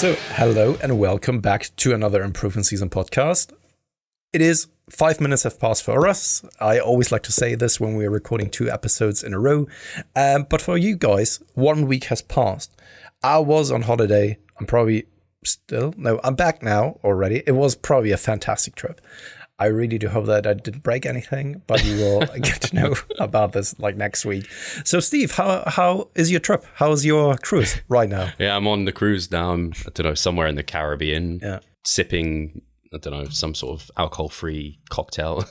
So, hello and welcome back to another Improvement Season podcast. It is 5 minutes have passed for us. I always like to say this when we're recording 2 episodes in a row. But for you guys, 1 week has passed. I was on holiday. I'm back now already. It was probably a fantastic trip. I really do hope that I didn't break anything, but you will get to know about this like next week. So, Steve, how is your trip? How's your cruise right now? Yeah, I'm on the cruise now. I'm, somewhere in the Caribbean, sipping, some sort of alcohol-free cocktail.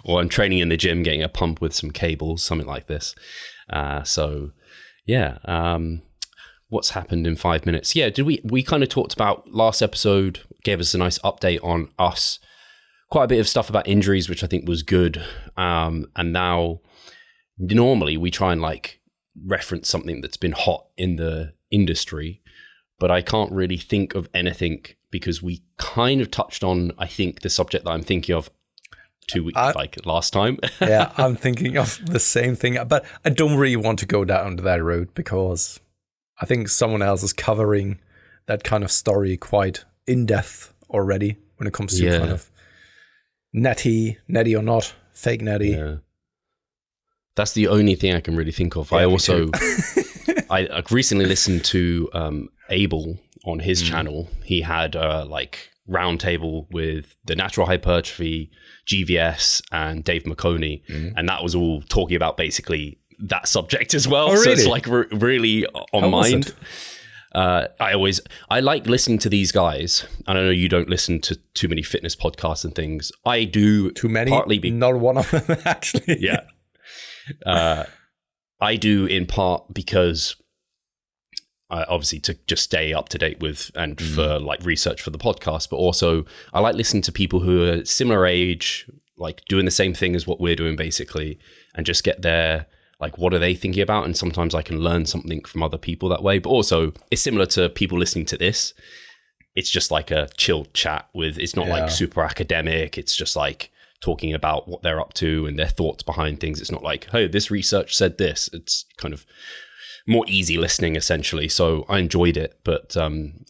Or I'm training in the gym, getting a pump with some cables, something like this. What's happened in 5 minutes? Yeah, we kind of talked about last episode, gave us a nice update on us. Quite a bit of stuff about injuries, which I think was good. And now, normally we try and like reference something that's been hot in the industry, but I can't really think of anything because we kind of touched on, I think, the subject that I'm thinking of 2 weeks, last time. Yeah, I'm thinking of the same thing, but I don't really want to go down that road because I think someone else is covering that kind of story quite in depth already when it comes to kind of natty or not, fake natty. Yeah. That's the only thing I can really think of. Yeah, I also, I recently listened to Abel on his channel. He had a round table with the natural hypertrophy, GVS, and Dave McConey, and that was all talking about basically that subject as well. Oh, really? So it's really on mind. I like listening to these guys, and I know you don't listen to too many fitness podcasts and things. I do. Too many? Not one of them, actually. Yeah. I do in part because obviously to just stay up to date with and for research for the podcast, but also I like listening to people who are similar age, doing the same thing as what we're doing basically, and just get their what are they thinking about? And sometimes I can learn something from other people that way. But also, it's similar to people listening to this. It's just like a chilled chat it's not super academic. It's just talking about what they're up to and their thoughts behind things. It's not hey, this research said this. It's kind of more easy listening, essentially. So I enjoyed it. But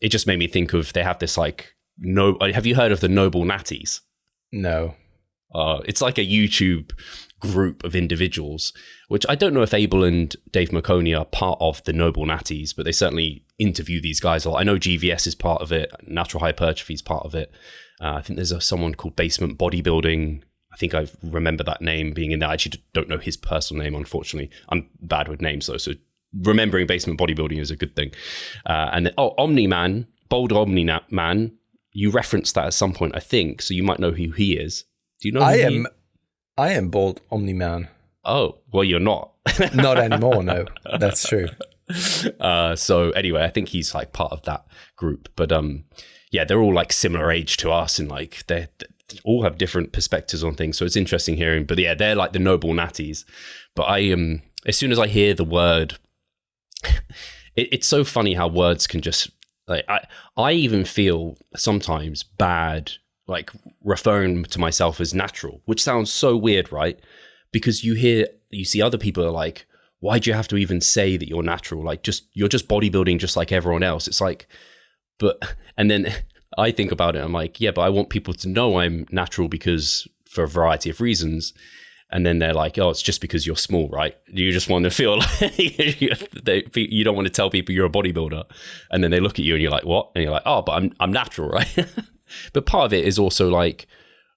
it just made me think of, they have this have you heard of the Noble Natties? No. It's like a YouTube group of individuals, which I don't know if Abel and Dave McConey are part of the Noble Natties, but they certainly interview these guys a lot. I know GVS is part of it. Natural hypertrophy is part of it. I think there's someone called Basement Bodybuilding. I think I remember that name being in there. I actually don't know his personal name, unfortunately. I'm bad with names though, so remembering Basement Bodybuilding is a good thing. And then, Omni-Man, Boulder Omni-Man, you referenced that at some point, I think, so you might know who he is. Do you know who I am Bold Omni-Man. Oh, well, you're not. Not anymore, no. That's true. So anyway, I think he's part of that group. But they're all similar age to us, and they all have different perspectives on things. So it's interesting hearing. But yeah, they're the Noble Natties. But I as soon as I hear the word, it's so funny how words can just I even feel sometimes bad referring to myself as natural, which sounds so weird, right? Because you see other people are why do you have to even say that you're natural? You're just bodybuilding just like everyone else. It's and then I think about it, I'm but I want people to know I'm natural because for a variety of reasons. And then they're oh, it's just because you're small, right? You just want to feel you don't want to tell people you're a bodybuilder. And then they look at you and you're what? And you're oh, but I'm natural, right? But part of it is also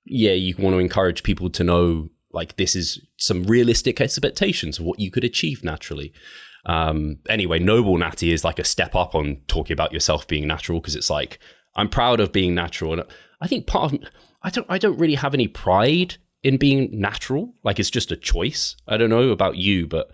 you want to encourage people to know this is some realistic expectations of what you could achieve naturally. Anyway, Noble Natty is a step up on talking about yourself being natural, because it's I'm proud of being natural. And I think part of I don't really have any pride in being natural. It's just a choice. I don't know about you, but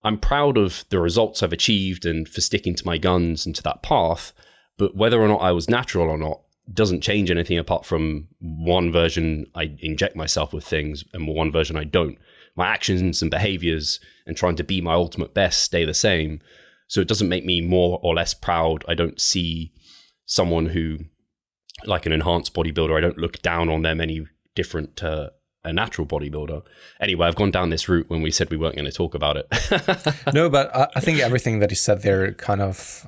I'm proud of the results I've achieved and for sticking to my guns and to that path. But whether or not I was natural or not doesn't change anything apart from one version I inject myself with things and one version I don't. My actions and behaviors and trying to be my ultimate best stay the same. So it doesn't make me more or less proud. I don't see someone who, an enhanced bodybuilder, I don't look down on them any different to a natural bodybuilder. Anyway, I've gone down this route when we said we weren't going to talk about it. No, but I think everything that you said there kind of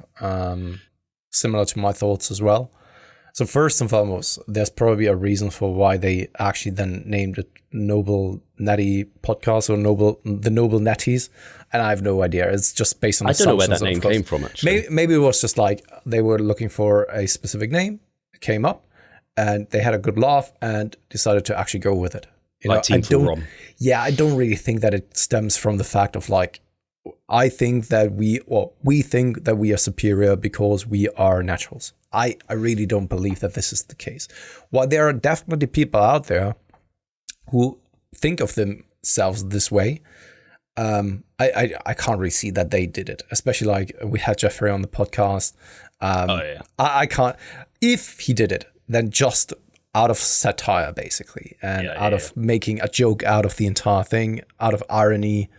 similar to my thoughts as well. So first and foremost, there's probably a reason for why they actually then named it Noble Natty Podcast or the Noble Natties, and I have no idea. It's just based on I don't know where that assumptions, name came from, actually. Maybe it was just like they were looking for a specific name, it came up, and they had a good laugh and decided to actually go with it. Like Team Full Rom. Yeah, I don't really think that it stems from the fact of like, I think that we think that we are superior because we are naturals. I really don't believe that this is the case. While there are definitely people out there who think of themselves this way, I can't really see that they did it. Especially like we had Jeffrey on the podcast. I can't. If he did it, then just out of satire, basically, and out of making a joke out of the entire thing, out of irony,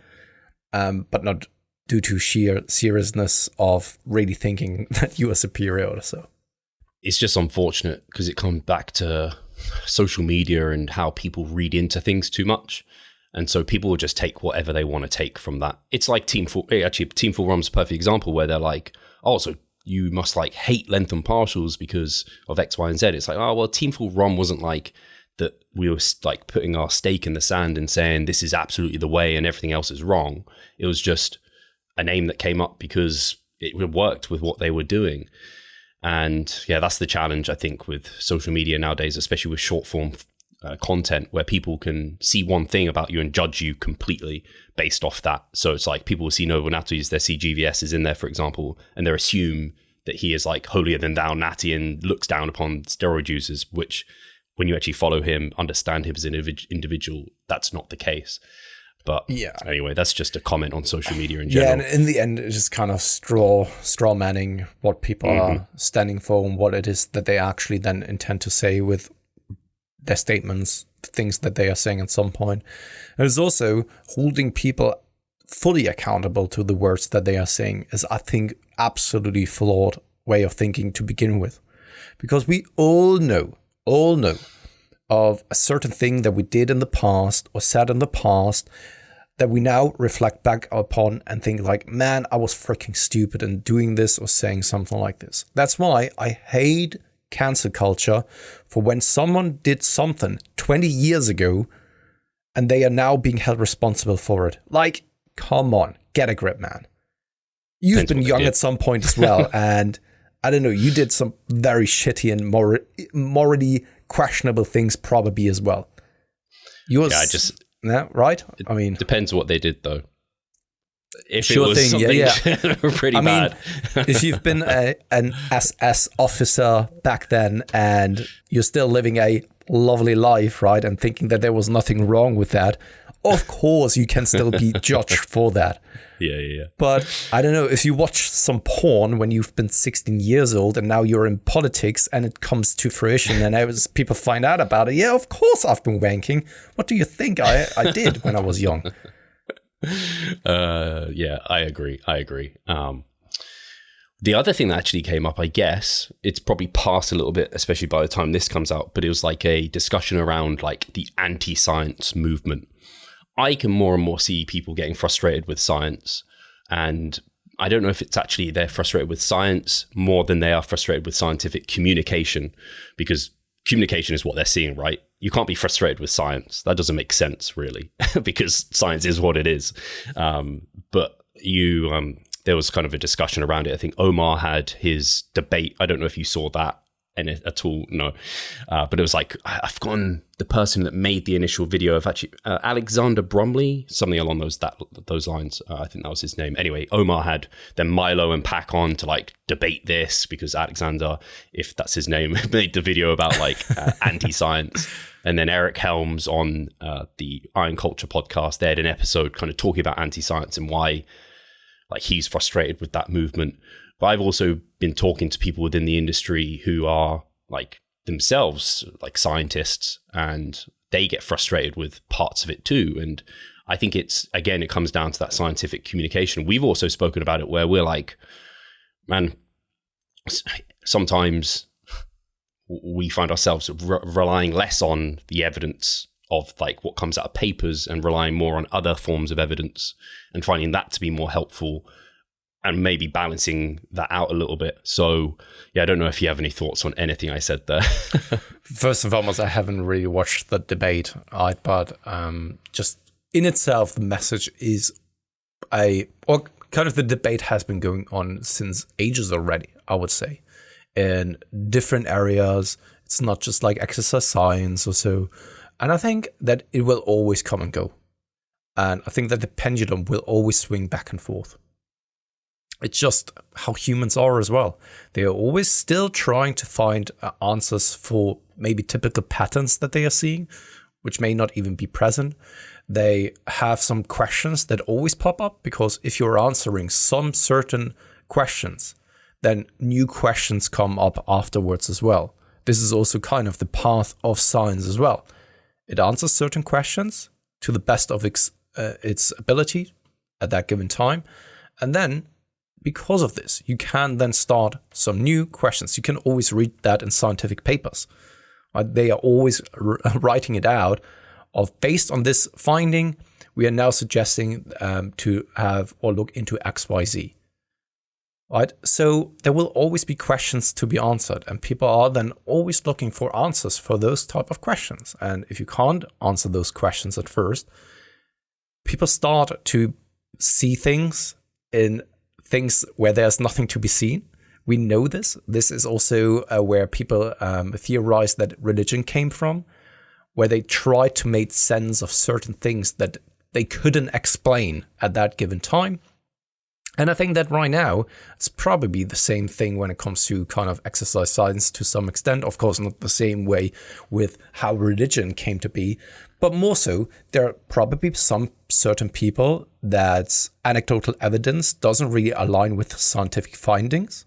but not due to sheer seriousness of really thinking that you are superior or so. It's just unfortunate because it comes back to social media and how people read into things too much. And so people will just take whatever they want to take from that. It's like Team Full Rom's a perfect example where they're like, oh, so you must like hate length and partials because of X, Y, and Z. It's like, oh, well, Team Full Rom wasn't like that. We were like putting our stake in the sand and saying this is absolutely the way and everything else is wrong. It was just a name that came up because it worked with what they were doing. And yeah, that's the challenge, I think, with social media nowadays, especially with short form content where people can see one thing about you and judge you completely based off that. So it's like people will see Noble Natties, they see GVS is in there, for example, and they assume that he is like holier than thou natty and looks down upon steroid users, which when you actually follow him, understand him as an individual, that's not the case. But anyway, that's just a comment on social media in general. Yeah, and in the end, it's just kind of straw manning what people are standing for and what it is that they actually then intend to say with their statements, things that they are saying at some point. And it's also holding people fully accountable to the words that they are saying is, I think, absolutely flawed way of thinking to begin with. Because we all know of a certain thing that we did in the past or said in the past that we now reflect back upon and think like, man, I was freaking stupid in doing this or saying something like this. That's why I hate cancel culture for when someone did something 20 years ago and they are now being held responsible for it. Like, come on, get a grip, man. You've been young at some point as well. And I don't know, you did some very shitty and morally questionable things probably as well. Right? I mean, depends what they did though. If sure it was thing, something pretty bad. If you've been an SS officer back then and you're still living a lovely life, right, and thinking that there was nothing wrong with that, of course you can still be judged for that. Yeah. But I don't know, if you watch some porn when you've been 16 years old and now you're in politics and it comes to fruition and as people find out about it, yeah, of course I've been wanking. What do you think I did when I was young? Yeah, I agree. The other thing that actually came up, I guess, it's probably passed a little bit, especially by the time this comes out, but it was like a discussion around like the anti-science movement. I can more and more see people getting frustrated with science, and I don't know if it's actually they're frustrated with science more than they are frustrated with scientific communication, because communication is what they're seeing, right? You can't be frustrated with science. That doesn't make sense, really, because science is what it is. But there was kind of a discussion around it. I think Omar had his debate. I don't know if you saw that at all. No. But it was like, I've forgotten the person that made the initial video of actually Alexander Bromley, something along those lines. I think that was his name. Anyway, Omar had then Milo and Pac on to like debate this because Alexander, if that's his name, made the video about like anti-science. And then Eric Helms on the Iron Culture podcast, they had an episode kind of talking about anti-science and why like he's frustrated with that movement. But I've also been talking to people within the industry who are like themselves like scientists, and they get frustrated with parts of it too. And I think it comes down to that scientific communication. We've also spoken about it where we're like, man, sometimes we find ourselves relying less on the evidence of like what comes out of papers and relying more on other forms of evidence and finding that to be more helpful and maybe balancing that out a little bit. So yeah, I don't know if you have any thoughts on anything I said there. First and foremost, I haven't really watched the debate, but just in itself, the message is the debate has been going on since ages already, I would say, in different areas. It's not just like exercise science or so. And I think that it will always come and go. And I think that the pendulum will always swing back and forth. It's just how humans are as well. They are always still trying to find answers for maybe typical patterns that they are seeing, which may not even be present. They have some questions that always pop up, because if you're answering some certain questions, then new questions come up afterwards as well. This is also kind of the path of science as well. It answers certain questions to the best of its ability at that given time. And then, because of this, you can then start some new questions. You can always read that in scientific papers. Right? They are always writing it out of, based on this finding, we are now suggesting to have or look into XYZ. Right? So there will always be questions to be answered, and people are then always looking for answers for those type of questions. And if you can't answer those questions at first, people start to see things in things where there's nothing to be seen. We know this. This is also where people theorize that religion came from, where they try to make sense of certain things that they couldn't explain at that given time. And I think that right now, it's probably the same thing when it comes to kind of exercise science to some extent. Of course, not the same way with how religion came to be, but more so, there are probably some certain people that anecdotal evidence doesn't really align with scientific findings.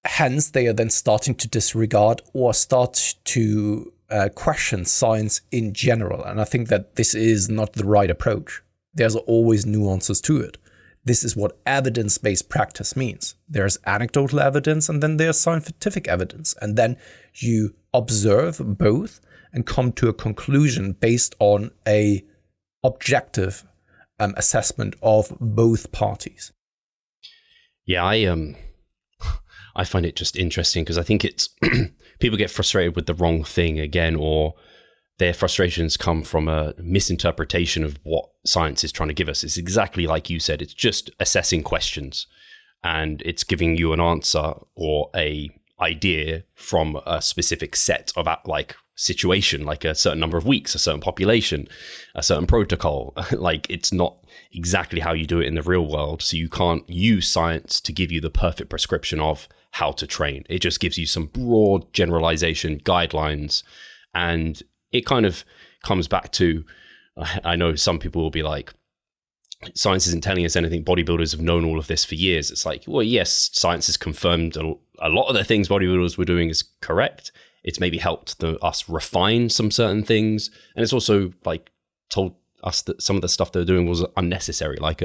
Hence, they are then starting to disregard or start to question science in general. And I think that this is not the right approach. There's always nuances to it. This is what evidence-based practice means. There's anecdotal evidence, and then there's scientific evidence. And then you observe both and come to a conclusion based on a objective assessment of both parties. Yeah, I find it just interesting, because I think it's people get frustrated with the wrong thing again, or their frustrations come from a misinterpretation of what science is trying to give us. It's exactly like you said. It's just assessing questions, and it's giving you an answer or a idea from a specific set of situation, like a certain number of weeks, a certain population, a certain protocol. Like, it's not exactly how you do it in the real world. So you can't use science to give you the perfect prescription of how to train. It just gives you some broad generalization guidelines, and it kind of comes back to, I know some people will be like, science isn't telling us anything. Bodybuilders have known all of this for years. It's like, well, yes, science has confirmed a lot of the things bodybuilders were doing is correct. It's maybe helped us refine some certain things. And it's also like told us that some of the stuff they were doing was unnecessary. Like,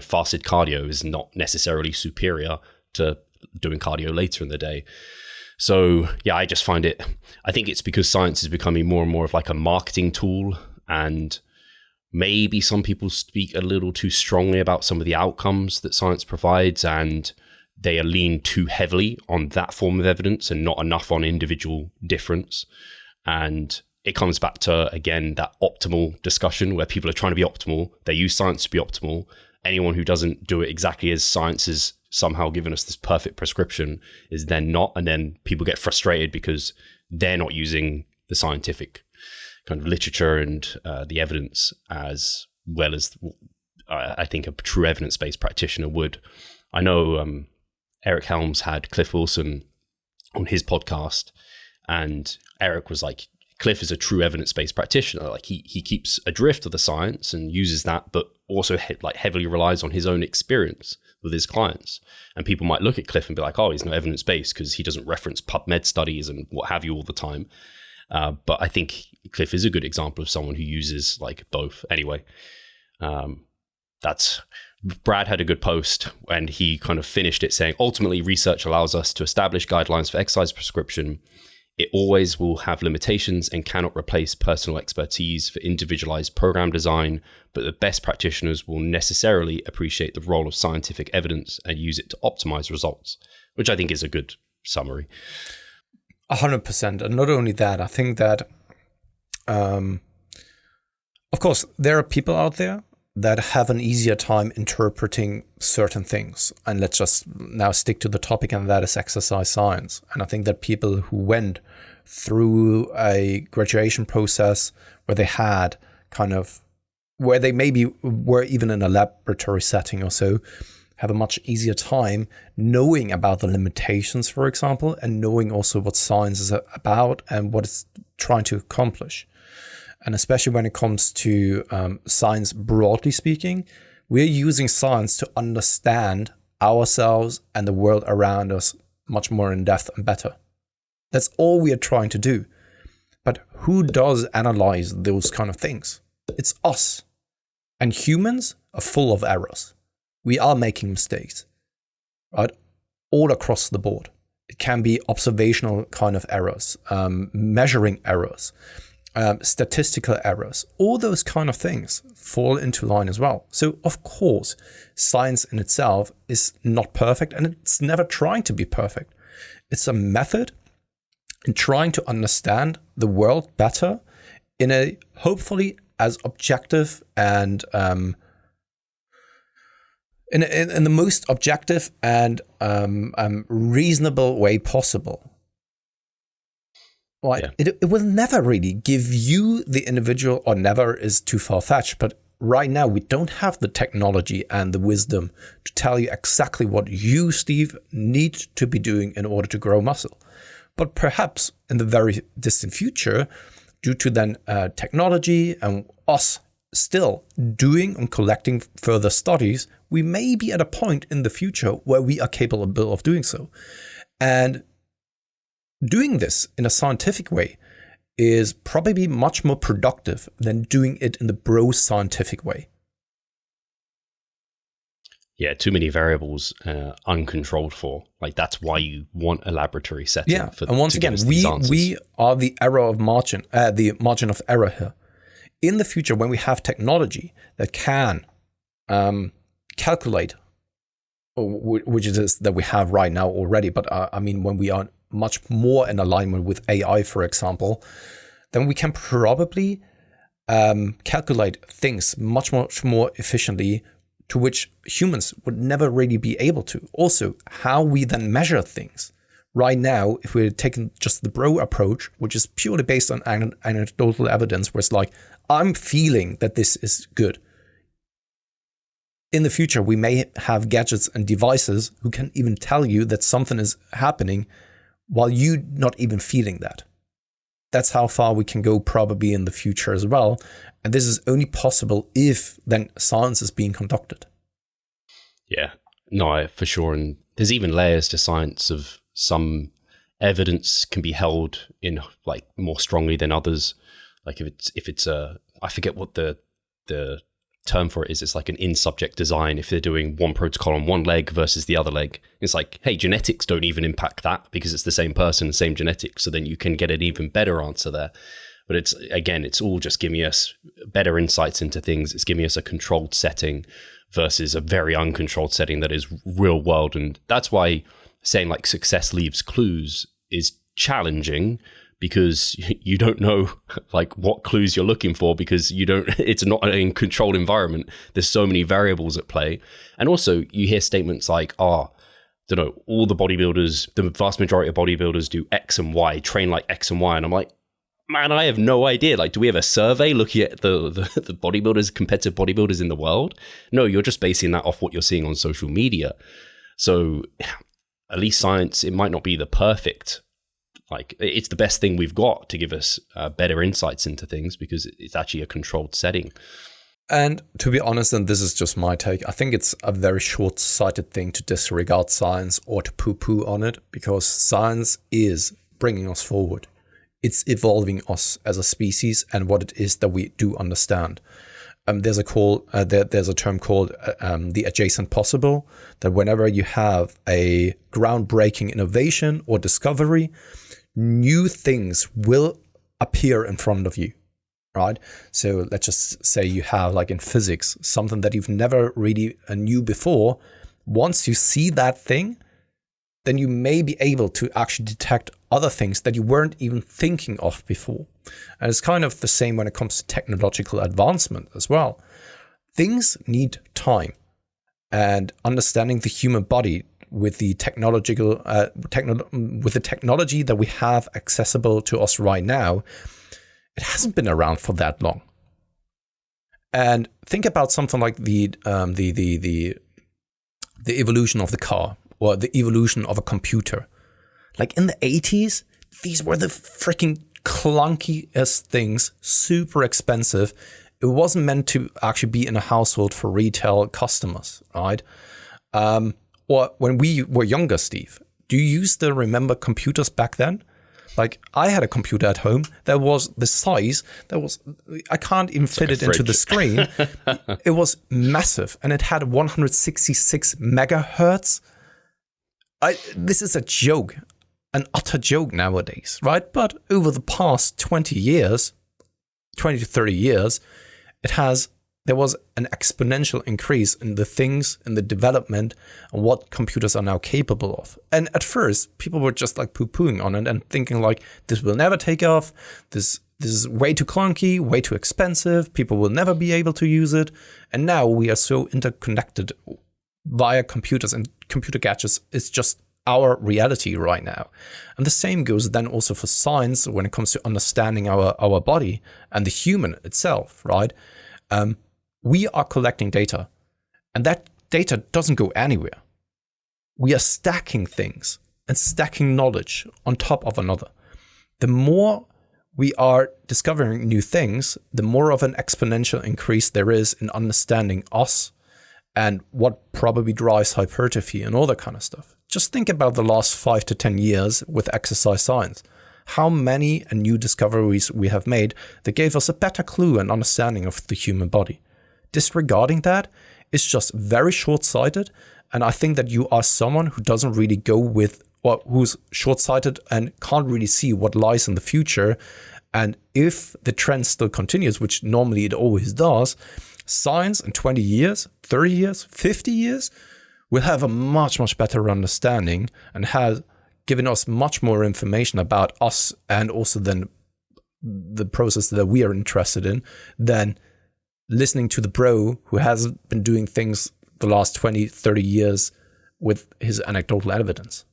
fasted cardio is not necessarily superior to doing cardio later in the day. So yeah, I just find I think it's because science is becoming more and more of like a marketing tool, and maybe some people speak a little too strongly about some of the outcomes that science provides, and they are leaned too heavily on that form of evidence and not enough on individual difference. And it comes back to, again, that optimal discussion where people are trying to be optimal. They use science to be optimal. Anyone who doesn't do it exactly as science has somehow given us this perfect prescription is then not. And then people get frustrated because they're not using the scientific kind of literature and the evidence as well as I think a true evidence-based practitioner would. I know Eric Helms had Cliff Wilson on his podcast, and Eric was like, Cliff is a true evidence-based practitioner. Like he keeps a drift of the science and uses that, but also heavily relies on his own experience with his clients. And people might look at Cliff and be like, oh, he's not evidence-based because he doesn't reference PubMed studies and what have you all the time. But I think Cliff is a good example of someone who uses like both. Anyway, Brad had a good post, and he kind of finished it saying, ultimately, research allows us to establish guidelines for exercise prescription It always will have limitations and cannot replace personal expertise for individualized program design, but the best practitioners will necessarily appreciate the role of scientific evidence and use it to optimize results, which I think is a good summary. 100%. And not only that, I think that, of course, there are people out there that have an easier time interpreting certain things. And let's just now stick to the topic, and that is exercise science. And I think that people who went through a graduation process where they had where they maybe were even in a laboratory setting or so, have a much easier time knowing about the limitations, for example, and knowing also what science is about and what it's trying to accomplish. And especially when it comes to science, broadly speaking, we're using science to understand ourselves and the world around us much more in depth and better. That's all we are trying to do. But who does analyze those kind of things? It's us. And humans are full of errors. We are making mistakes, right? All across the board. It can be observational kind of errors, measuring errors, statistical errors. All those kind of things fall into line as well. So, of course, science in itself is not perfect, and it's never trying to be perfect. It's a method in trying to understand the world better in a hopefully as objective and in the most objective and reasonable way possible. Right? Yeah. It will never really give you, the individual, or never is too far-fetched, but right now we don't have the technology and the wisdom to tell you exactly what you, Steve, need to be doing in order to grow muscle. But perhaps in the very distant future, due to then technology and us still doing and collecting further studies, we may be at a point in the future where we are capable of doing so. And doing this in a scientific way is probably much more productive than doing it in the bro scientific way. Yeah, too many variables uncontrolled for. Like, that's why you want a laboratory setting. Yeah, and once again, we are the error of margin, the margin of error here. In the future, when we have technology that can calculate, which it is that we have right now already, but I mean, when we are much more in alignment with AI, for example, then we can probably calculate things much more efficiently, to which humans would never really be able to. Also, how we then measure things. Right now, if we're taking just the bro approach, which is purely based on anecdotal evidence, where it's like, I'm feeling that this is good. In the future, we may have gadgets and devices who can even tell you that something is happening while you not even feeling that. That's how far we can go probably in the future as well. And this is only possible if then science is being conducted. Yeah, no, for sure. And there's even layers to science of some evidence can be held in like more strongly than others. Like if it's I forget what the term for it is. It's like an in-subject design. If they're doing one protocol on one leg versus the other leg, it's like, hey, genetics don't even impact that because it's the same person, the same genetics. So then you can get an even better answer there. But it's all just giving us better insights into things. It's giving us a controlled setting versus a very uncontrolled setting that is real world. And that's why saying like success leaves clues is challenging, because you don't know like what clues you're looking for, because it's not a controlled environment. There's so many variables at play. And also you hear statements like, all the bodybuilders, the vast majority of bodybuilders do X and Y, train like X and Y. And I'm like, man, I have no idea. Like, do we have a survey looking at the bodybuilders, competitive bodybuilders in the world? No, you're just basing that off what you're seeing on social media. So at least science, it might not be the perfect, like it's the best thing we've got to give us better insights into things, because it's actually a controlled setting. And to be honest, and this is just my take, I think it's a very short-sighted thing to disregard science or to poo-poo on it, because science is bringing us forward. It's evolving us as a species and what it is that we do understand. There's a term called the adjacent possible, that whenever you have a groundbreaking innovation or discovery, new things will appear in front of you, right? So let's just say you have, like in physics, something that you've never really knew before. Once you see that thing, then you may be able to actually detect other things that you weren't even thinking of before. And it's kind of the same when it comes to technological advancement as well. Things need time, and understanding the human body with the technology that we have accessible to us right now, it hasn't been around for that long. And think about something like the evolution of the car, or the evolution of a computer. Like in the 80s, these were the freaking clunkiest things, super expensive. It wasn't meant to actually be in a household for retail customers, right? Or when we were younger, Steve, do you used to remember computers back then? Like, I had a computer at home that was the size that was, I can't even fit it into the screen. It was massive, and it had 166 megahertz. This is a joke, an utter joke nowadays, right? But over the past 20 to 30 years, there was an exponential increase in the things, in the development, and what computers are now capable of. And at first, people were just like poo-pooing on it and thinking like, this will never take off. This is way too clunky, way too expensive. People will never be able to use it. And now we are so interconnected via computers, and computer gadgets is just our reality right now. And the same goes then also for science when it comes to understanding our body and the human itself, right? We are collecting data, and that data doesn't go anywhere. We are stacking things and stacking knowledge on top of another. The more we are discovering new things, the more of an exponential increase there is in understanding us and what probably drives hypertrophy and all that kind of stuff. Just think about the last 5 to 10 years with exercise science. How many new discoveries we have made that gave us a better clue and understanding of the human body. Disregarding that is just very short-sighted, and I think that you are someone who doesn't really go with, or who's short-sighted and can't really see what lies in the future. And if the trend still continues, which normally it always does, science in 20 years, 30 years, 50 years will have a much, much better understanding and has given us much more information about us, and also then the process that we are interested in, than listening to the bro who has been doing things the last 20, 30 years with his anecdotal evidence.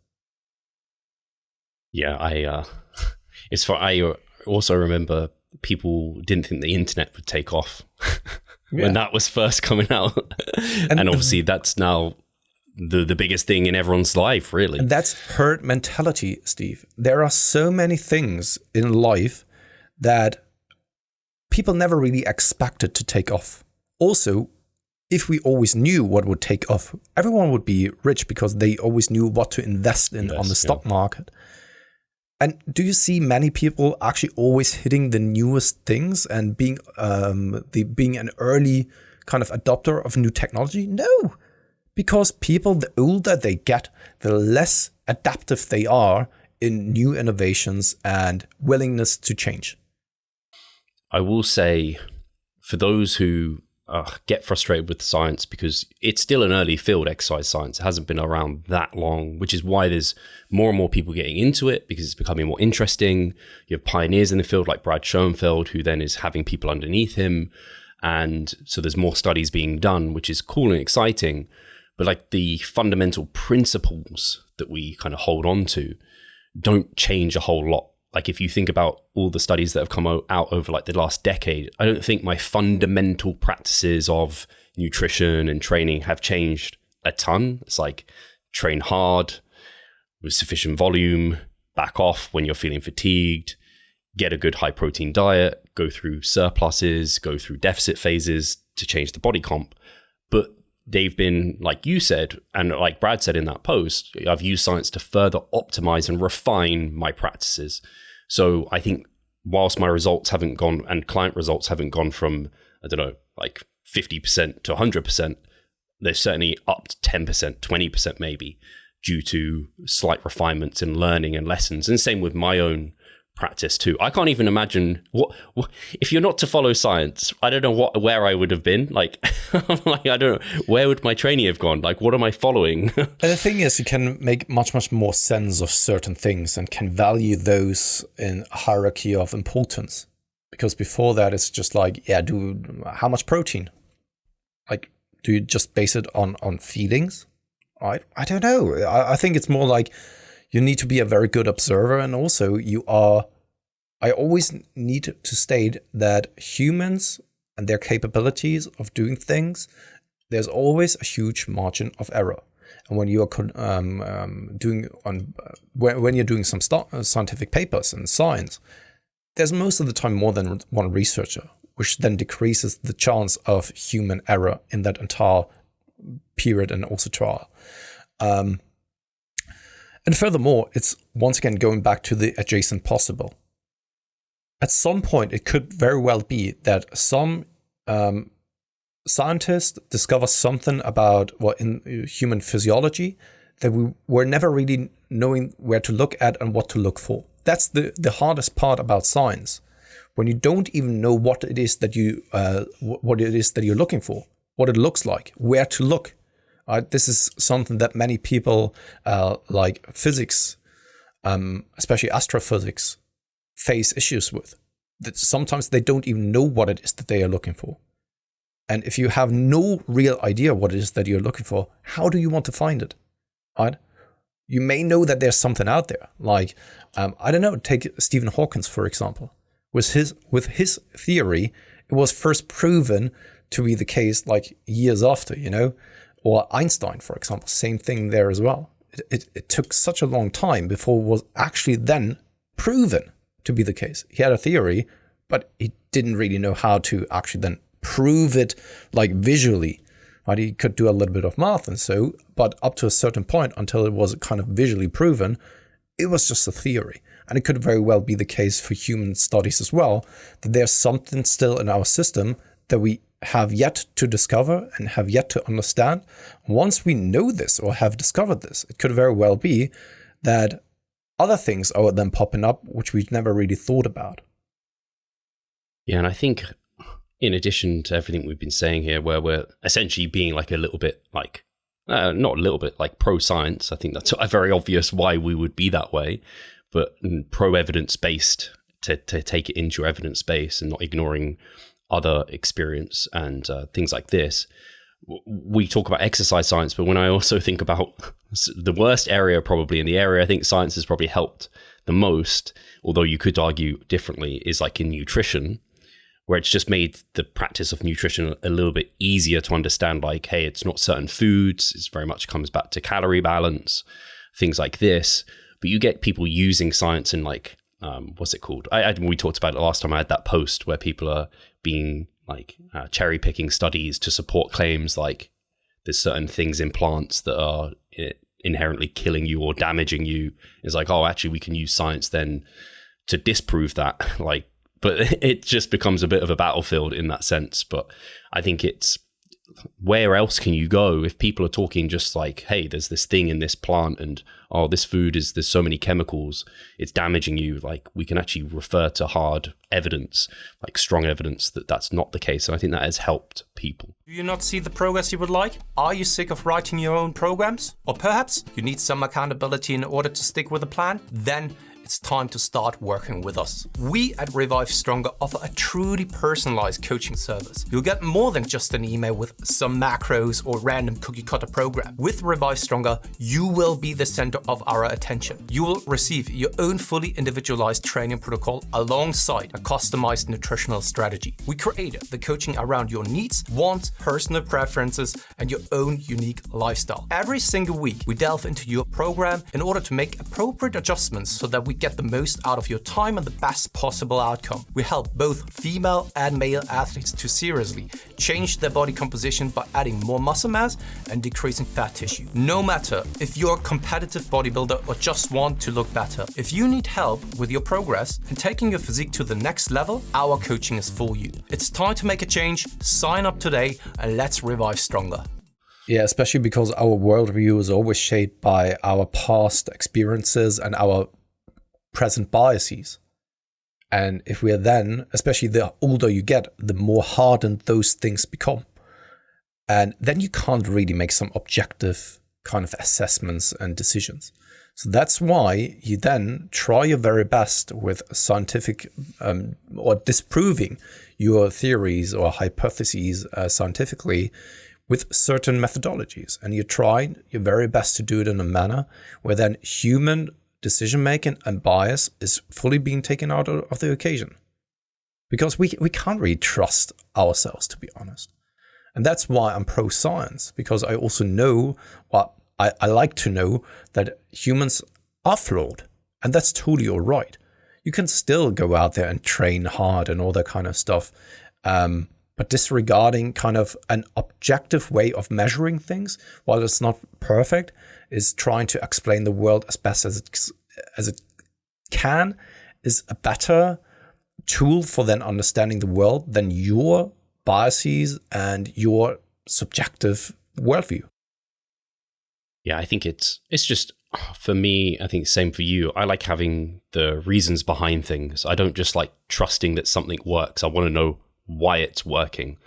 Yeah, I also remember people didn't think the internet would take off when that was first coming out. And obviously that's now the biggest thing in everyone's life, really. And that's herd mentality, Steve. There are so many things in life that people never really expected to take off. Also, if we always knew what would take off, everyone would be rich because they always knew what to invest in on the stock market. And do you see many people actually always hitting the newest things and being an early kind of adopter of new technology? No, because people, the older they get, the less adaptive they are in new innovations and willingness to change. I will say, for those who get frustrated with science, because it's still an early field, exercise science. It hasn't been around that long, which is why there's more and more people getting into it, because it's becoming more interesting. You have pioneers in the field like Brad Schoenfeld, who then is having people underneath him. And so there's more studies being done, which is cool and exciting. But like the fundamental principles that we kind of hold on to don't change a whole lot. Like if you think about all the studies that have come out over like the last decade, I don't think my fundamental practices of nutrition and training have changed a ton. It's like train hard with sufficient volume, back off when you're feeling fatigued, get a good high protein diet, go through surpluses, go through deficit phases to change the body comp. But they've been, like you said, and like Brad said in that post, I've used science to further optimize and refine my practices. So I think whilst my results haven't gone, and client results haven't gone from, I don't know, like 50% to 100%, they're certainly up to 10%, 20% maybe, due to slight refinements in learning and lessons. And same with my own practice too. I can't even imagine what if you're not to follow science. I don't know where I would have been. Like, like, I don't know, where would my training have gone? Like, what am I following? And the thing is, you can make much more sense of certain things and can value those in a hierarchy of importance. Because before that, it's just like, yeah, how much protein? Like, do you just base it on feelings? I don't know. I think it's more like you need to be a very good observer, and also I always need to state that humans and their capabilities of doing things, there's always a huge margin of error. And when you are when you're doing some scientific papers in science, there's most of the time more than one researcher, which then decreases the chance of human error in that entire period and also trial. And furthermore, it's once again going back to the adjacent possible. At some point, it could very well be that some scientist discovers something about in human physiology that we were never really knowing where to look at and what to look for. That's the hardest part about science. When you don't even know what it is that you're looking for, what it looks like, where to look. This is something that many people like physics, especially astrophysics, face issues with. That sometimes they don't even know what it is that they are looking for. And if you have no real idea what it is that you're looking for, how do you want to find it? Right? You may know that there's something out there. Like, I don't know, take Stephen Hawking, for example. With his theory, it was first proven to be the case like years after, Or Einstein, for example, same thing there as well. It took such a long time before it was actually then proven to be the case. He had a theory, but he didn't really know how to actually then prove it like visually. Right? He could do a little bit of math and so, but up to a certain point until it was kind of visually proven, it was just a theory. And it could very well be the case for human studies as well, that there's something still in our system that we have yet to discover and have yet to understand. Once we know this or have discovered this, it could very well be that other things are then popping up which we've never really thought about. Yeah, and I think in addition to everything we've been saying here, where we're essentially being like a little bit like, not a little bit like pro-science, I think that's very obvious why we would be that way, but pro-evidence-based, to take it into your evidence base and not ignoring other experience and things like this. We talk about exercise science, but when I also think about the worst area probably, and the area I think science has probably helped the most, although you could argue differently, is like in nutrition, where it's just made the practice of nutrition a little bit easier to understand. Like, hey, it's not certain foods. It's very much comes back to calorie balance, things like this. But you get people using science in like, what's it called? We talked about it last time. I had that post where people are being like cherry picking studies to support claims like there's certain things in plants that are inherently killing you or damaging you. It's like, oh, actually, we can use science then to disprove that. Like, but it just becomes a bit of a battlefield in that sense. But I think it's, where else can you go if people are talking just like, hey, there's this thing in this plant and, oh, this food there's so many chemicals, it's damaging you. Like, we can actually refer to hard evidence, like strong evidence that that's not the case. And I think that has helped people. Do you not see the progress you would like? Are you sick of writing your own programs? Or perhaps you need some accountability in order to stick with a plan? Then it's time to start working with us. We at Revive Stronger offer a truly personalized coaching service. You'll get more than just an email with some macros or random cookie cutter program. With Revive Stronger, you will be the center of our attention. You will receive your own fully individualized training protocol alongside a customized nutritional strategy. We created the coaching around your needs, wants, personal preferences, and your own unique lifestyle. Every single week, we delve into your program in order to make appropriate adjustments so that we get the most out of your time and the best possible outcome. We help both female and male athletes to seriously change their body composition by adding more muscle mass and decreasing fat tissue. No matter if you're a competitive bodybuilder or just want to look better, if you need help with your progress and taking your physique to the next level, our coaching is for you. It's time to make a change. Sign up today and let's revive stronger. Yeah, especially because our worldview is always shaped by our past experiences and our present biases. And if we are then, especially the older you get, the more hardened those things become. And then you can't really make some objective kind of assessments and decisions. So that's why you then try your very best with scientific or disproving your theories or hypotheses scientifically with certain methodologies. And you try your very best to do it in a manner where then human decision-making and bias is fully being taken out of the occasion. Because we can't really trust ourselves, to be honest. And that's why I'm pro-science, because I also know, well, I like to know that humans are flawed. And that's totally all right. You can still go out there and train hard and all that kind of stuff. But disregarding kind of an objective way of measuring things, while it's not perfect, is trying to explain the world as best as it can, is a better tool for then understanding the world than your biases and your subjective worldview. Yeah, I think it's just, for me, I think same for you. I like having the reasons behind things. I don't just like trusting that something works. I want to know why it's working,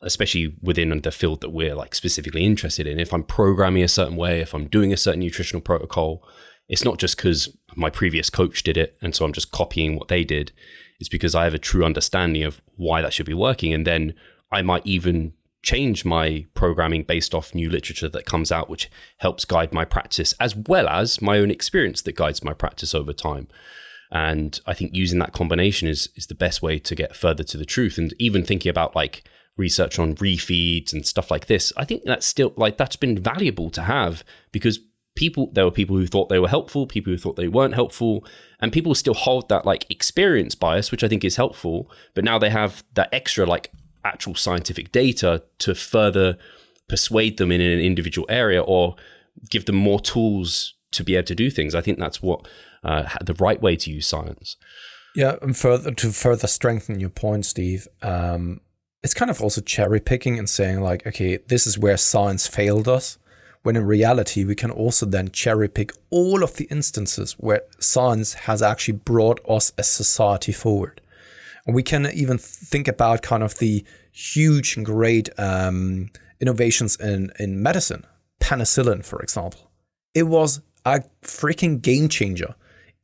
especially within the field that we're like specifically interested in. If I'm programming a certain way, if I'm doing a certain nutritional protocol, it's not just because my previous coach did it and so I'm just copying what they did. It's because I have a true understanding of why that should be working. And then I might even change my programming based off new literature that comes out, which helps guide my practice, as well as my own experience that guides my practice over time. And I think using that combination is the best way to get further to the truth. And even thinking about like research on refeeds and stuff like this, I think that's still like, that's been valuable to have, because there were people who thought they were helpful, people who thought they weren't helpful, and people still hold that like experience bias, which I think is helpful. But now they have that extra like actual scientific data to further persuade them in an individual area or give them more tools to be able to do things. I think that's what the right way to use science. Yeah, and to further strengthen your point, Steve, it's kind of also cherry picking and saying like, okay, this is where science failed us. When in reality, we can also then cherry pick all of the instances where science has actually brought us as society forward. And we can even think about kind of the huge and great innovations in medicine. Penicillin, for example. It was a freaking game changer.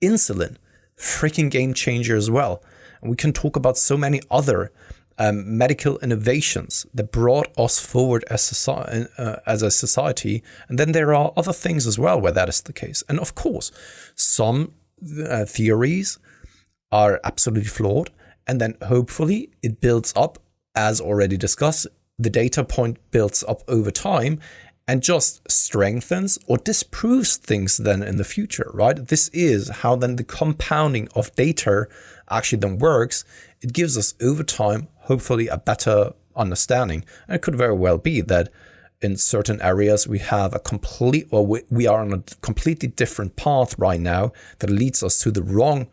Insulin, freaking game changer as well. And we can talk about so many other medical innovations that brought us forward as a society. And then there are other things as well where that is the case. And of course, some theories are absolutely flawed. And then hopefully it builds up, as already discussed, the data point builds up over time and just strengthens or disproves things then in the future, right? This is how then the compounding of data actually then works. It gives us over time, hopefully, a better understanding. And it could very well be that in certain areas we have we are on a completely different path right now that leads us to the wrong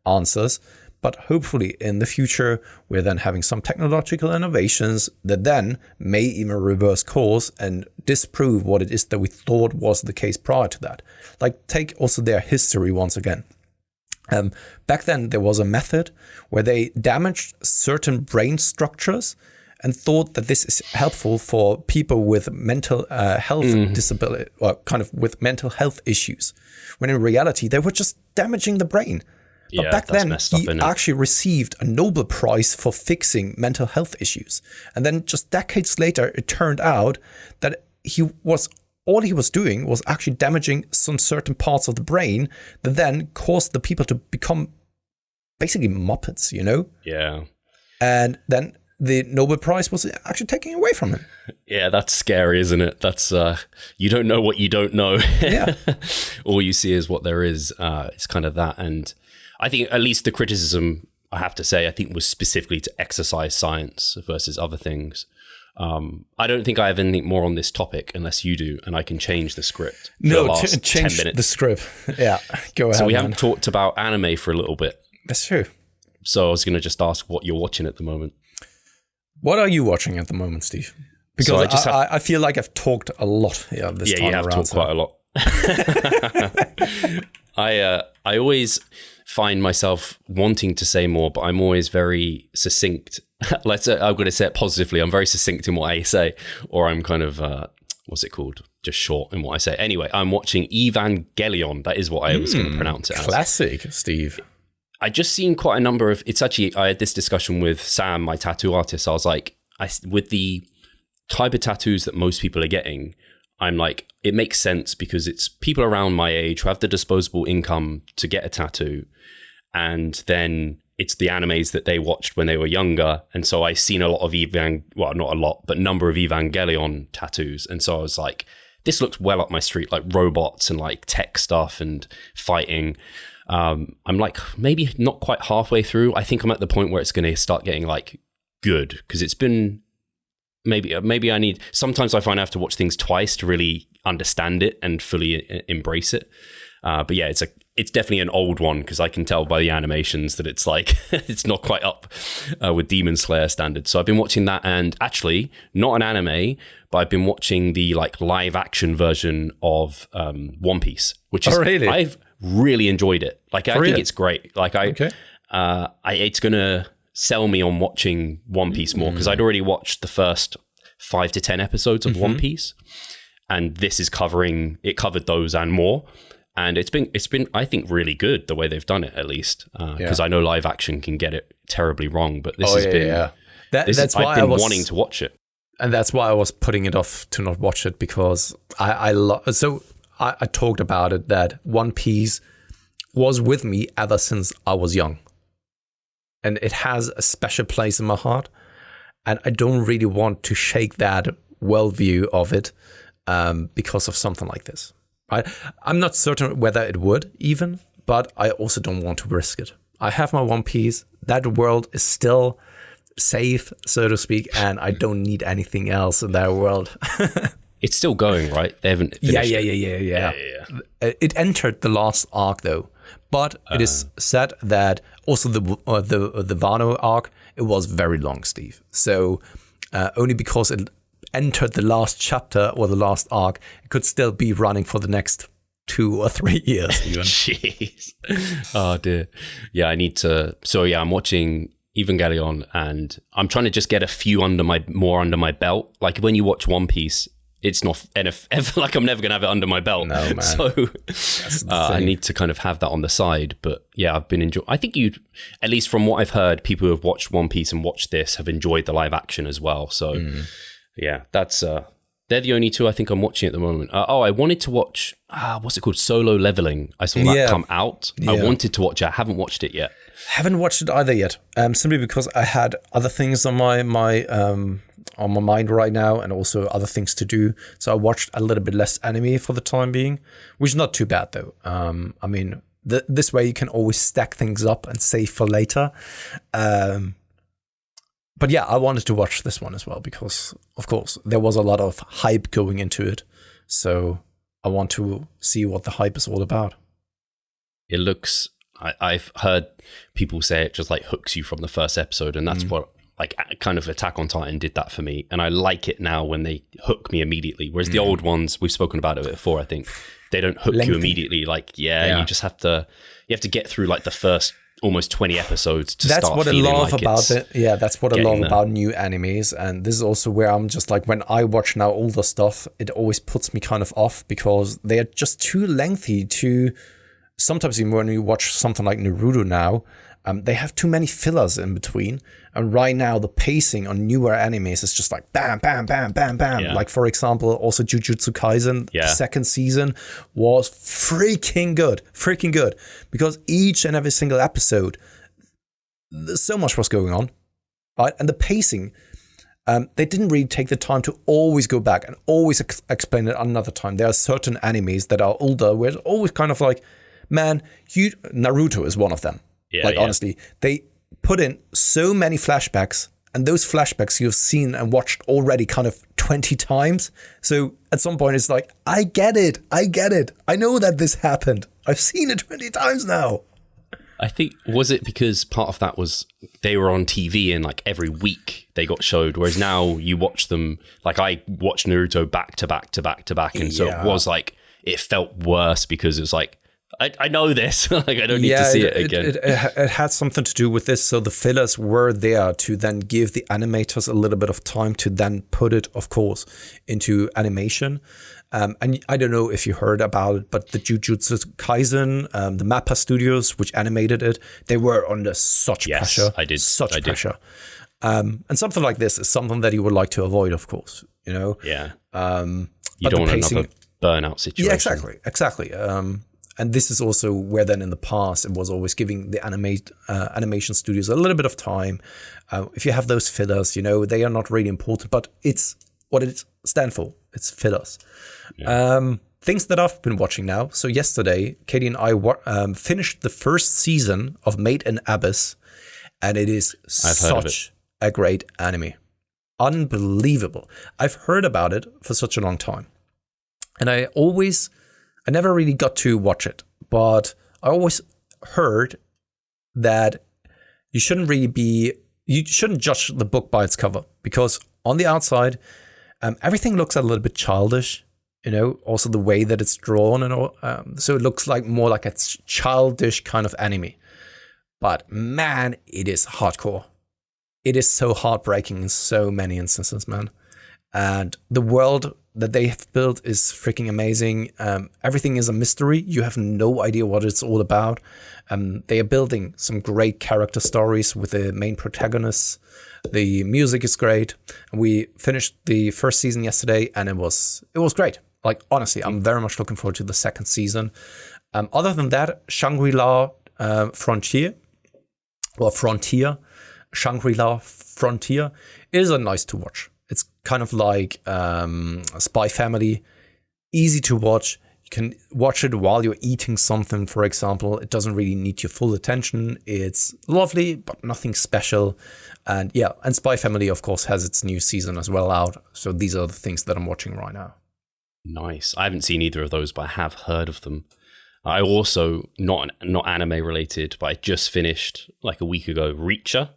answers. But hopefully in the future, we're then having some technological innovations that then may even reverse course and disprove what it is that we thought was the case prior to that. Like, take also their history once again. Back then, there was a method where they damaged certain brain structures and thought that this is helpful for people with mental health disability, or kind of with mental health issues, when in reality, they were just damaging the brain. But back then, he actually received a Nobel Prize for fixing mental health issues. And then just decades later, it turned out that all he was doing was actually damaging some certain parts of the brain that then caused the people to become basically muppets, you know? Yeah. And then the Nobel Prize was actually taken away from him. Yeah, that's scary, isn't it? That's you don't know what you don't know. Yeah. All you see is what there is. It's kind of that. And I think at least the criticism, I have to say, I think was specifically to exercise science versus other things. I don't think I have anything more on this topic unless you do, and I can change the script. No, change 10 minutes. The script. Yeah, go ahead. So we haven't talked about anime for a little bit. That's true. So I was going to just ask what you're watching at the moment. What are you watching at the moment, Steve? Because I feel like I've talked a lot this time around. Yeah, you have talked quite a lot. I always find myself wanting to say more, but I'm always very succinct. I'm going to say it positively. I'm very succinct in what I say, or I'm kind of, what's it called? Just short in what I say. Anyway, I'm watching Evangelion. That is what I was going to pronounce it as. Classic, Steve. I just seen quite a number of, I had this discussion with Sam, my tattoo artist. I was like, with the type of tattoos that most people are getting, I'm like, it makes sense because it's people around my age who have the disposable income to get a tattoo. And then it's the animes that they watched when they were younger. And so I seen a lot of not a lot, but number of Evangelion tattoos. And so I was like, this looks well up my street, like robots and like tech stuff and fighting. I'm like maybe not quite halfway through. I think I'm at the point where it's going to start getting like good, because it's been maybe I need, sometimes I find I have to watch things twice to really understand it and fully embrace it. But yeah, it's definitely an old one, because I can tell by the animations that it's like it's not quite up with Demon Slayer standards. So I've been watching that, and actually not an anime, but I've been watching the like live action version of One Piece, which is really? I've really enjoyed it. Like I think it's great. Like it's gonna sell me on watching One Piece more, because I'd already watched the first 5 to 10 episodes of One Piece, and this is covered those and more. And it's been I think really good the way they've done it, at least, because I know live action can get it terribly wrong, but this has been that's why I've been wanting to watch it, and that's why I was putting it off to not watch it, because I talked about it that One Piece was with me ever since I was young, and it has a special place in my heart, and I don't really want to shake that worldview of it because of something like this. I'm not certain whether it would even, but I also don't want to risk it. I have my One Piece. That world is still safe, so to speak, and I don't need anything else in that world. It's still going, right? They haven't finished it. Yeah. It entered the last arc, though. But it is said that also the Wano arc, it was very long, Steve. So only because it entered the last chapter or the last arc, it could still be running for the next 2 or 3 years even. Jeez. Oh dear. Yeah, I need to. So yeah, I'm watching Evangelion, and I'm trying to just get a few more under my belt. Like when you watch One Piece, it's not ever like I'm never gonna have it under my belt. No, man. So I need to kind of have that on the side. But yeah, I've been enjoying. I think at least from what I've heard, people who have watched One Piece and watched this have enjoyed the live action as well. So. Yeah, that's they're the only two I think I'm watching at the moment. I wanted to watch what's it called? Solo Leveling. I saw that come out. Yeah. I wanted to watch it. I haven't watched it yet. Haven't watched it either yet. Simply because I had other things on my mind right now, and also other things to do. So I watched a little bit less anime for the time being, which is not too bad though. I mean, this way you can always stack things up and save for later. But yeah, I wanted to watch this one as well because, of course, there was a lot of hype going into it. So I want to see what the hype is all about. It looks, I've heard people say it just like hooks you from the first episode. And that's what like kind of Attack on Titan did that for me. And I like it now when they hook me immediately. Whereas the old ones, we've spoken about it before, I think, they don't hook you immediately. Like, you just have to get through like the first almost 20 episodes to that's start what I feeling love like about it. Yeah, that's what I love there. about new animes. And this is also where I'm just like, when I watch now older stuff, it always puts me kind of off because they are just too lengthy to, sometimes even when you watch something like Naruto now, they have too many fillers in between. And right now the pacing on newer animes is just like bam, bam, bam, bam, bam. Yeah. Like for example, also Jujutsu Kaisen, the second season was freaking good. Because each and every single episode, there's so much was going on, right? And the pacing, they didn't really take the time to always go back and always explain it another time. There are certain animes that are older where it's always kind of like, man, Naruto is one of them. Honestly, they put in so many flashbacks, and those flashbacks you've seen and watched already kind of 20 times. So at some point it's like, I get it. I know that this happened. I've seen it 20 times now. I think, was it because part of that was they were on TV and like every week they got showed, whereas now you watch them, like I watched Naruto back to back to back to back, and so it was like, it felt worse because it was like, I know this, like I don't need to see it again. It had something to do with this, so the fillers were there to then give the animators a little bit of time to then put it, of course, into animation. And I don't know if you heard about it, but the Jujutsu Kaisen, the MAPPA studios, which animated it, they were under such pressure. I did. Such pressure. And something like this is something that you would like to avoid, of course, you know? Yeah. You don't want another burnout situation. Yeah, exactly. And this is also where then in the past, it was always giving the animation studios a little bit of time. If you have those fillers, you know, they are not really important, but it's what it stands for. It's fillers. Yeah. Things that I've been watching now. So yesterday, Katie and I finished the first season of Made in Abyss, and it is such a great anime. Unbelievable. I've heard about it for such a long time. And I never really got to watch it, but I always heard that you shouldn't judge the book by its cover, because on the outside, everything looks a little bit childish, you know, also the way that it's drawn and all. So it looks like more like a childish kind of anime. But man, it is hardcore. It is so heartbreaking in so many instances, man. And the world that they have built is freaking amazing. Everything is a mystery. You have no idea what it's all about. They are building some great character stories with the main protagonists. The music is great. We finished the first season yesterday, and it was great. Like, honestly, I'm very much looking forward to the second season. Other than that, Shangri-La Frontier, is a nice to watch. It's kind of like Spy Family, easy to watch. You can watch it while you're eating something, for example. It doesn't really need your full attention. It's lovely, but nothing special. And yeah, and Spy Family, of course, has its new season as well out. So these are the things that I'm watching right now. Nice. I haven't seen either of those, but I have heard of them. I also, not anime related, but I just finished like a week ago, Reacher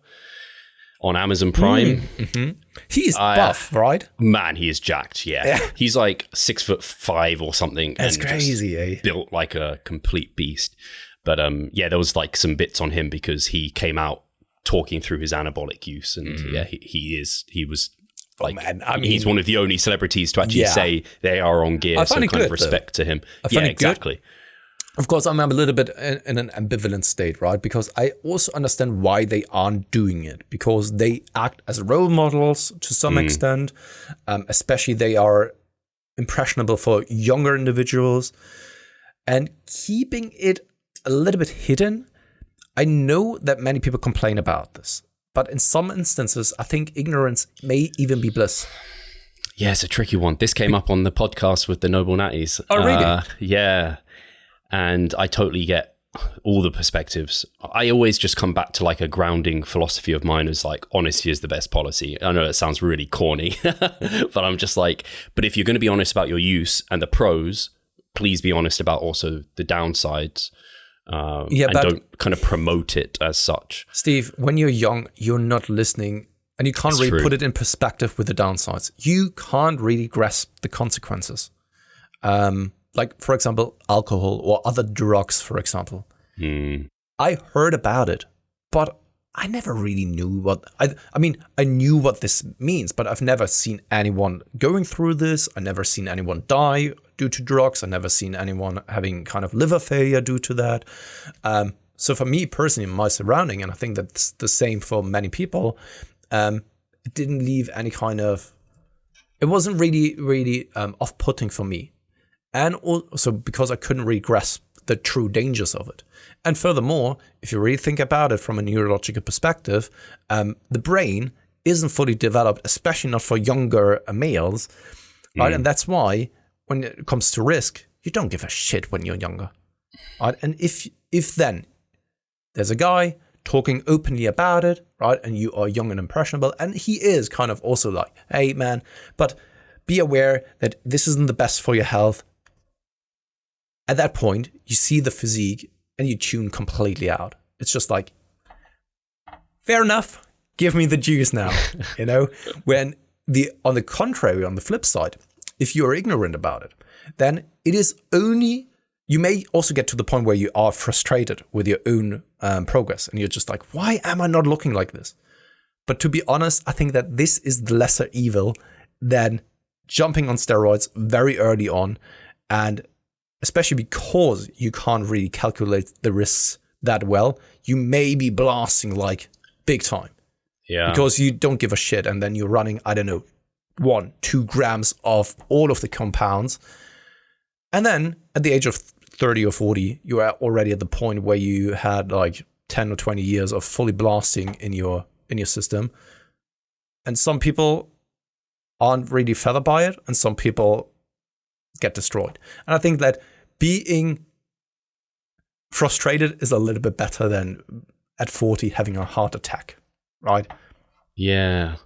on Amazon Prime. Mm-hmm. He's buff, right? Man, he is jacked, yeah. He's like 6'5" or something. That's crazy, eh? Built like a complete beast. But yeah, there was like some bits on him because he came out talking through his anabolic use. And yeah, he was like, he's one of the only celebrities to actually say they are on gear. So kind of respect to him. Yeah, exactly. Of course, I'm a little bit in an ambivalent state, right? Because I also understand why they aren't doing it, because they act as role models to some extent. Especially they are impressionable for younger individuals, and keeping it a little bit hidden. I know that many people complain about this, but in some instances, I think ignorance may even be bliss. Yeah, it's a tricky one. This came up on the podcast with the Noble Natties. Oh, really? Yeah. And I totally get all the perspectives. I always just come back to like a grounding philosophy of mine is like, honesty is the best policy. I know it sounds really corny, but I'm just like, but if you're going to be honest about your use and the pros, please be honest about also the downsides. And don't kind of promote it as such. Steve, when you're young, you're not listening, and you can't really put it in perspective with the downsides. You can't really grasp the consequences. Like, for example, alcohol or other drugs, for example. I heard about it, but I never really knew what... I mean, I knew what this means, but I've never seen anyone going through this. I've never seen anyone die due to drugs. I've never seen anyone having kind of liver failure due to that. So for me personally, my surrounding, and I think that's the same for many people, it didn't leave any kind of... It wasn't really off-putting for me. And also because I couldn't really grasp the true dangers of it. And furthermore, if you really think about it from a neurological perspective, the brain isn't fully developed, especially not for younger males, right? And that's why when it comes to risk, you don't give a shit when you're younger, right? And if then there's a guy talking openly about it, right, and you are young and impressionable, and he is kind of also like, hey man, but be aware that this isn't the best for your health. At that point, you see the physique and you tune completely out. It's just like, fair enough, give me the juice now, you know? When on the contrary, on the flip side, if you're ignorant about it, then it is only, you may also get to the point where you are frustrated with your own progress, and you're just like, why am I not looking like this? But to be honest, I think that this is the lesser evil than jumping on steroids very early on, and especially because you can't really calculate the risks that well, you may be blasting like big time. Yeah. Because you don't give a shit, and then you're running, I don't know, 1-2 grams of all of the compounds. And then at the age of 30 or 40, you are already at the point where you had like 10 or 20 years of fully blasting in your system. And some people aren't really feathered by it, and some people get destroyed. And I think that being frustrated is a little bit better than at 40 having a heart attack, right? Yeah.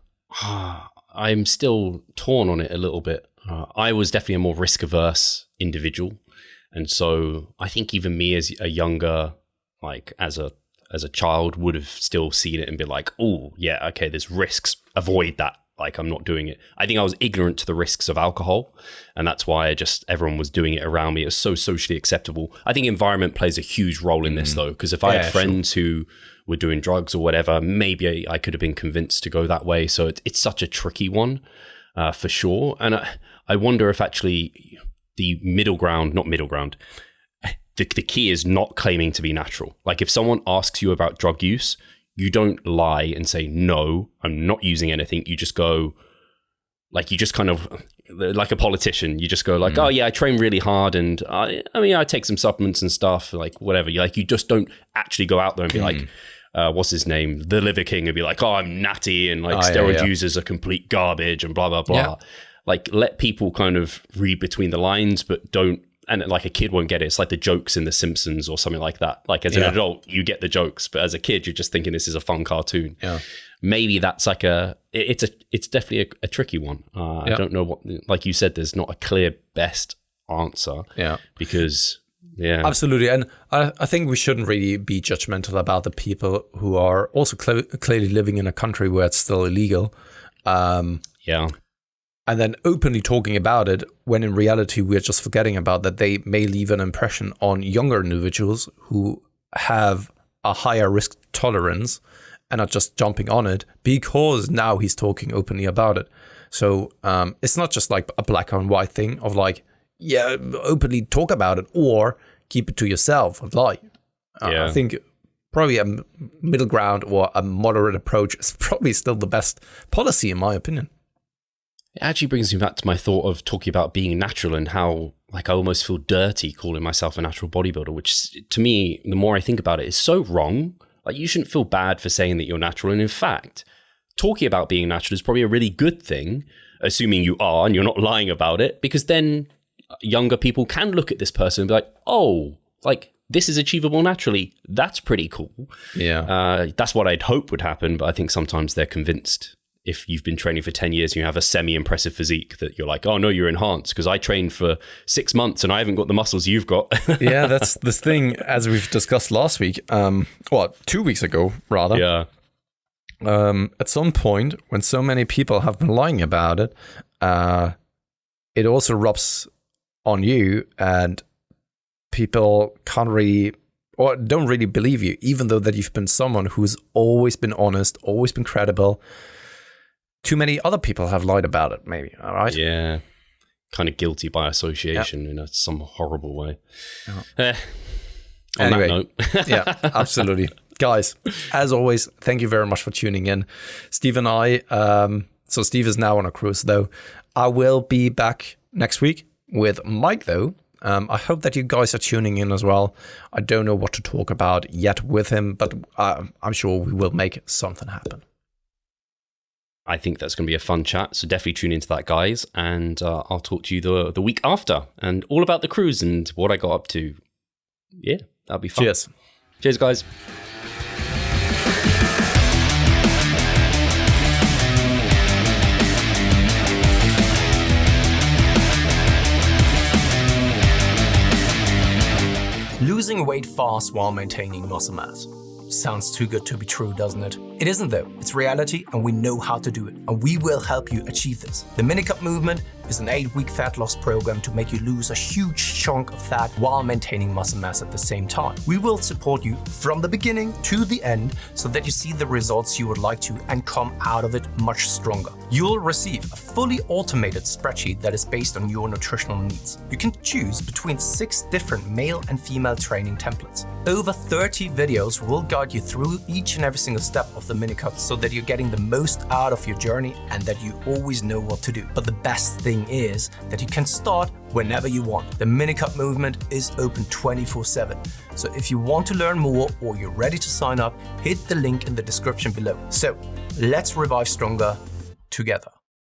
I'm still torn on it a little bit. I was definitely a more risk-averse individual. And so I think even me as a younger, like as a child, would have still seen it and been like, oh, yeah, okay, there's risks. Avoid that. Like, I'm not doing it. I think I was ignorant to the risks of alcohol, and that's why everyone was doing it around me. It was so socially acceptable. I think environment plays a huge role in this, though, because if I had friends who were doing drugs or whatever, maybe I could have been convinced to go that way. So it's such a tricky one, for sure. And I wonder if actually the the key is not claiming to be natural. Like, if someone asks you about drug use, you don't lie and say, no, I'm not using anything. You just go, like, you just kind of, like a politician, you just go like, oh yeah, I train really hard, and I mean, I take some supplements and stuff, like whatever. You just don't actually go out there and be like, what's his name? The Liver King, and be like, oh, I'm natty, and like steroid users are complete garbage and blah, blah, blah. Yeah. Like, let people kind of read between the lines, but don't, and like a kid won't get it. It's like the jokes in The Simpsons or something like that. Like, as an adult, you get the jokes, but as a kid, you're just thinking this is a fun cartoon. Yeah. Maybe that's like it's definitely a tricky one. I don't know what, like you said, there's not a clear best answer. Yeah. Because, absolutely. And I think we shouldn't really be judgmental about the people who are also clearly living in a country where it's still illegal. And then openly talking about it, when in reality we're just forgetting about that. They may leave an impression on younger individuals who have a higher risk tolerance and are just jumping on it because now he's talking openly about it. So it's not just like a black and white thing of like, yeah, openly talk about it or keep it to yourself and lie. I think probably a middle ground or a moderate approach is probably still the best policy, in my opinion. It actually brings me back to my thought of talking about being natural and how, like, I almost feel dirty calling myself a natural bodybuilder, which to me, the more I think about it, is so wrong. Like, you shouldn't feel bad for saying that you're natural. And in fact, talking about being natural is probably a really good thing, assuming you are and you're not lying about it, because then younger people can look at this person and be like, oh, like, this is achievable naturally. That's pretty cool. Yeah. That's what I'd hope would happen. But I think sometimes they're convinced, if you've been training for 10 years and you have a semi-impressive physique, that you're like, oh no, you're enhanced because I trained for 6 months and I haven't got the muscles you've got. Yeah, that's this thing, as we've discussed last week, 2 weeks ago, rather. Yeah. At some point, when so many people have been lying about it, it also rubs on you, and people can't really, or don't really believe you, even though that you've been someone who's always been honest, always been credible. Too many other people have lied about it, maybe, all right? Yeah. Kind of guilty by association in some horrible way. On that note. Yeah, absolutely. Guys, as always, thank you very much for tuning in. Steve and I, so Steve is now on a cruise, though. I will be back next week with Mike, though. I hope that you guys are tuning in as well. I don't know what to talk about yet with him, but I'm sure we will make something happen. I think that's going to be a fun chat. So definitely tune into that, guys. And I'll talk to you the week after and all about the cruise and what I got up to. Yeah, that'll be fun. Cheers. Cheers, guys. Losing weight fast while maintaining muscle mass. Sounds too good to be true, doesn't it? It isn't though. It's reality and we know how to do it. And we will help you achieve this. The Minicut Movement is an 8-week fat loss program to make you lose a huge chunk of fat while maintaining muscle mass at the same time. We will support you from the beginning to the end so that you see the results you would like to and come out of it much stronger. You'll receive a fully automated spreadsheet that is based on your nutritional needs. You can choose between 6 different male and female training templates. Over 30 videos will guide you through each and every single step of the Minicut so that you're getting the most out of your journey and that you always know what to do. But the best thing is that you can start whenever you want. The Minicut Movement is open 24/7. So if you want to learn more or you're ready to sign up, hit the link in the description below. So let's revive stronger together.